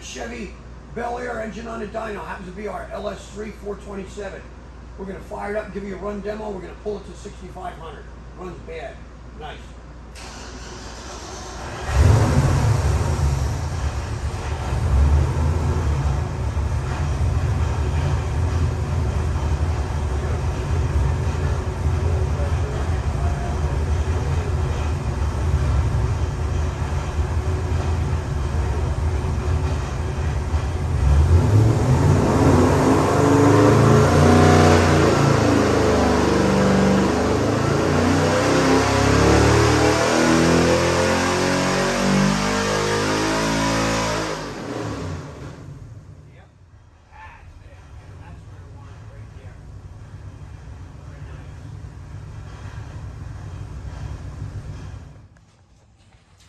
Chevy Bel Air engine on the dyno. Happens to be our LS3 427. We're going to fire it up and give you a run demo. We're going to pull it to 6,500. Runs bad. Nice.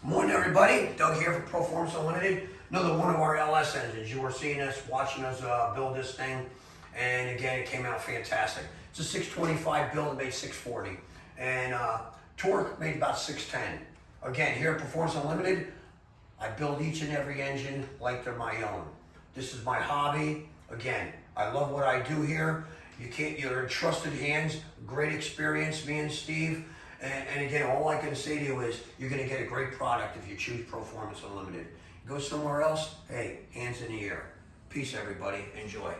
Morning everybody, Doug here for Proformance Unlimited. Another one of our LS engines. You were seeing us, watching us build this thing, and again, it came out fantastic. It's a 625 build, it made 640, and torque made about 610. Again, here at Proformance Unlimited, I build each and every engine like they're my own. This is my hobby. Again, I love what I do here. You're in trusted hands, great experience, me and Steve. And again, all I can say to you is you're going to get a great product if you choose Proformance Unlimited. Go somewhere else, hey, hands in the air. Peace, everybody. Enjoy.